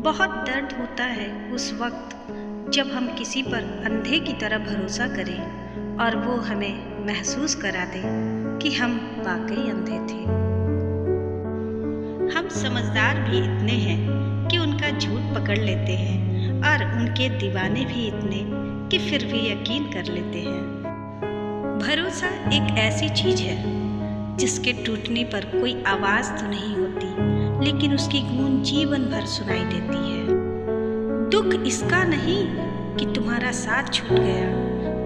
बहुत दर्द होता है उस वक्त जब हम किसी पर अंधे की तरह भरोसा करें और वो हमें महसूस करा दे कि हम वाकई अंधे थे। हम समझदार भी इतने हैं कि उनका झूठ पकड़ लेते हैं और उनके दीवाने भी इतने कि फिर भी यकीन कर लेते हैं। भरोसा एक ऐसी चीज है जिसके टूटने पर कोई आवाज तो नहीं होती, लेकिन उसकी गूंज जीवन भर सुनाई देती है। दुख इसका नहीं कि तुम्हारा साथ छूट गया,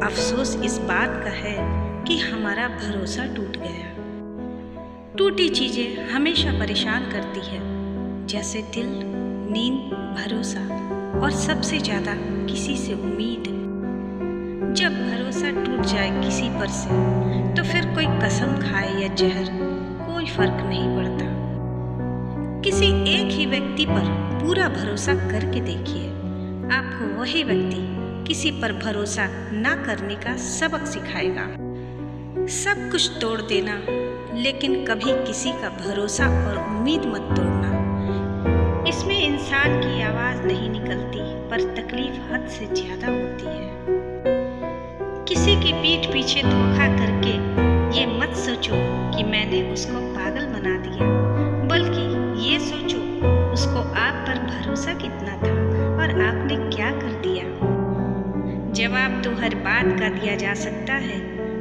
अफसोस इस बात का है कि हमारा भरोसा टूट गया। टूटी चीजें हमेशा परेशान करती है, जैसे दिल, नींद, भरोसा और सबसे ज्यादा किसी से उम्मीद। जब भरोसा टूट जाए किसी पर से तो फिर कोई कसम खाए या जहर, कोई फर्क नहीं पड़ता। किसी एक ही व्यक्ति पर पूरा भरोसा करके देखिए, आपको वही व्यक्ति किसी पर भरोसा ना करने का सबक सिखाएगा। सब कुछ तोड़ देना, लेकिन कभी किसी का भरोसा और उम्मीद मत तोड़ना। इसमें इंसान की आवाज नहीं निकलती, पर तकलीफ हद से ज्यादा होती है। किसी की पीठ पीछे धोखा करके ये मत सोचो कि मैंने उसको पागल बना दिया, बल्कि ये सोचो उसको आप पर भरोसा कितना था और आपने क्या कर दिया। जवाब तो हर बात का दिया जा सकता है,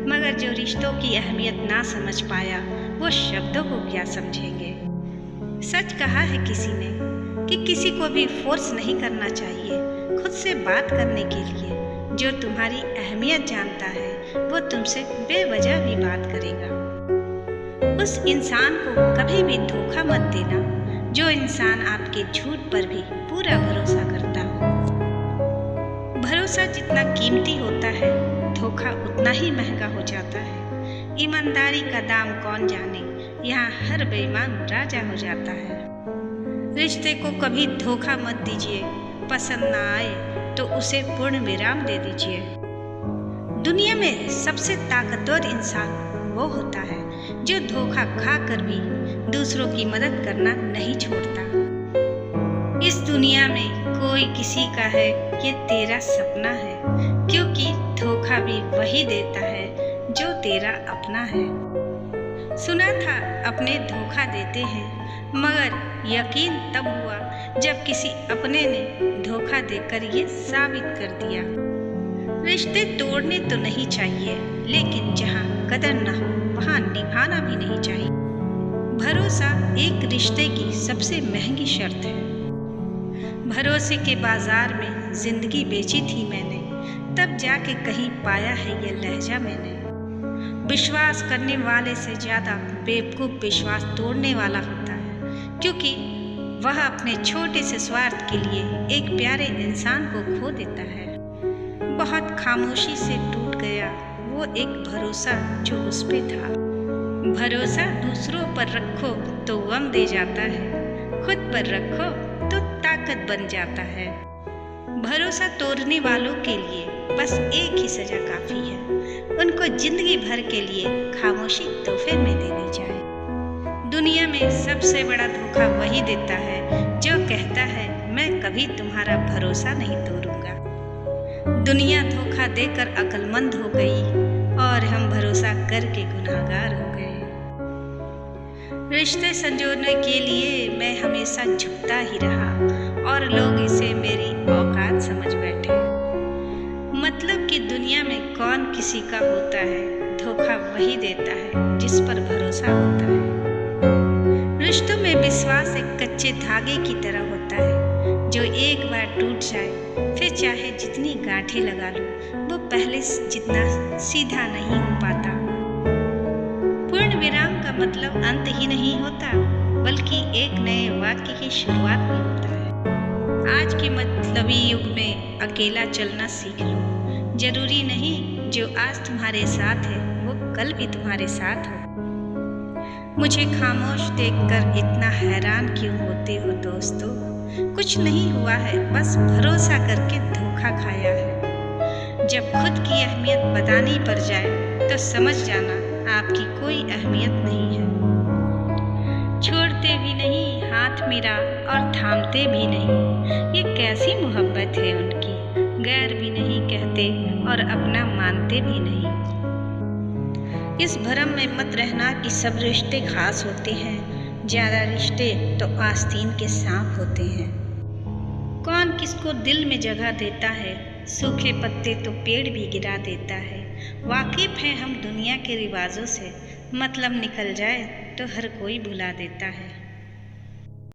मगर जो रिश्तों की अहमियत ना समझ पाया वो शब्दों को क्या समझेंगे। सच कहा है किसी ने कि किसी को भी फोर्स नहीं करना चाहिए खुद से बात करने के लिए। जो तुम्हारी अहमियत जानता है वो तुमसे बेवजह भी बात करेगा। उस इंसान को कभी भी धोखा मत देना जो इंसान आपके झूठ पर भी पूरा भरोसा करता हो। भरोसा जितना कीमती होता है, धोखा उतना ही महंगा हो जाता है। ईमानदारी का दाम कौन जाने, यहाँ हर बेईमान राजा हो जाता है। रिश्ते को कभी धोखा मत दीजिए, पसंद ना आए तो उसे पूर्ण विराम दे दीजिए। दुनिया में सबसे ताकतवर इंसान वो होता है जो धोखा खाकर भी दूसरों की मदद करना नहीं छोड़ता। इस दुनिया में कोई किसी का है ये तेरा सपना है, क्योंकि धोखा भी वही देता है जो तेरा अपना है। सुना था अपने धोखा देते हैं, मगर यकीन तब हुआ जब किसी अपने ने धोखा देकर ये साबित कर दिया। रिश्ते तोड़ने तो नहीं चाहिए, लेकिन जहाँ कदर न हो वहाँ निभाना भी नहीं चाहिए। भरोसा एक रिश्ते की सबसे महंगी शर्त है। भरोसे के बाजार में जिंदगी बेची थी मैंने, तब जाके कहीं पाया है ये लहजा मैंने। विश्वास करने वाले से ज्यादा बेवकूफ विश्वास तोड़ने वाला होता है, क्योंकि वह अपने छोटे से स्वार्थ के लिए एक प्यारे इंसान को खो देता है। बहुत खामोशी से टूट गया वो एक भरोसा जो उस पे था। भरोसा दूसरों पर रखो तो गम दे जाता है, खुद पर रखो तो ताकत बन जाता है। भरोसा तोड़ने वालों के लिए बस एक ही सजा काफी है, उनको जिंदगी भर के लिए खामोशी तोहफे में दे दी जाए। दुनिया में सबसे बड़ा धोखा वही देता है जो कहता है मैं कभी तुम्हारा भरोसा नहीं तोड़ूंगा। दुनिया धोखा देकर अक्लमंद हो गई और हम भरोसा करके गुनाहगार हो गए। रिश्ते संजोने के लिए मैं हमेशा झुकता ही रहा और लोग इसे मेरी औकात समझ बैठे। मतलब कि दुनिया में कौन किसी का होता है, धोखा वही देता है जिस पर भरोसा होता है। रिश्तों में विश्वास एक कच्चे धागे की तरह होता है, जो एक बार टूट जाए फिर चाहे जितनी गांठें लगा लो वो पहले जितना सीधा नहीं हो पाता। पूर्ण विराम का मतलब अंत ही नहीं होता, बल्कि एक नए वाक्य की शुरुआत भी होता है। आज के मतलबी युग में अकेला चलना सीख लो। जरूरी नहीं जो आज तुम्हारे साथ है वो कल भी तुम्हारे साथ हो। मुझे खामोश देखकर इतना हैरान क्यों होते हो दोस्तों? कुछ नहीं हुआ है, बस भरोसा करके धोखा खाया है। जब खुद की अहमियत बतानी पड़ जाए तो समझ जाना आपकी कोई अहमियत नहीं है। छोड़ते भी नहीं हाथ मेरा और थामते भी नहीं। ये कैसी मोहब्बत है उनकी, गैर भी नहीं कहते और अपना मानते भी नहीं। इस भरम में मत रहना कि सब रिश्ते खास होते हैं, ज़्यादा रिश्ते तो आस्तीन के सांप होते हैं। कौन किसको दिल में जगह देता है, सूखे पत्ते तो पेड़ भी गिरा देता है। वाकिफ हैं हम दुनिया के रिवाजों से, मतलब निकल जाए तो हर कोई भुला देता है।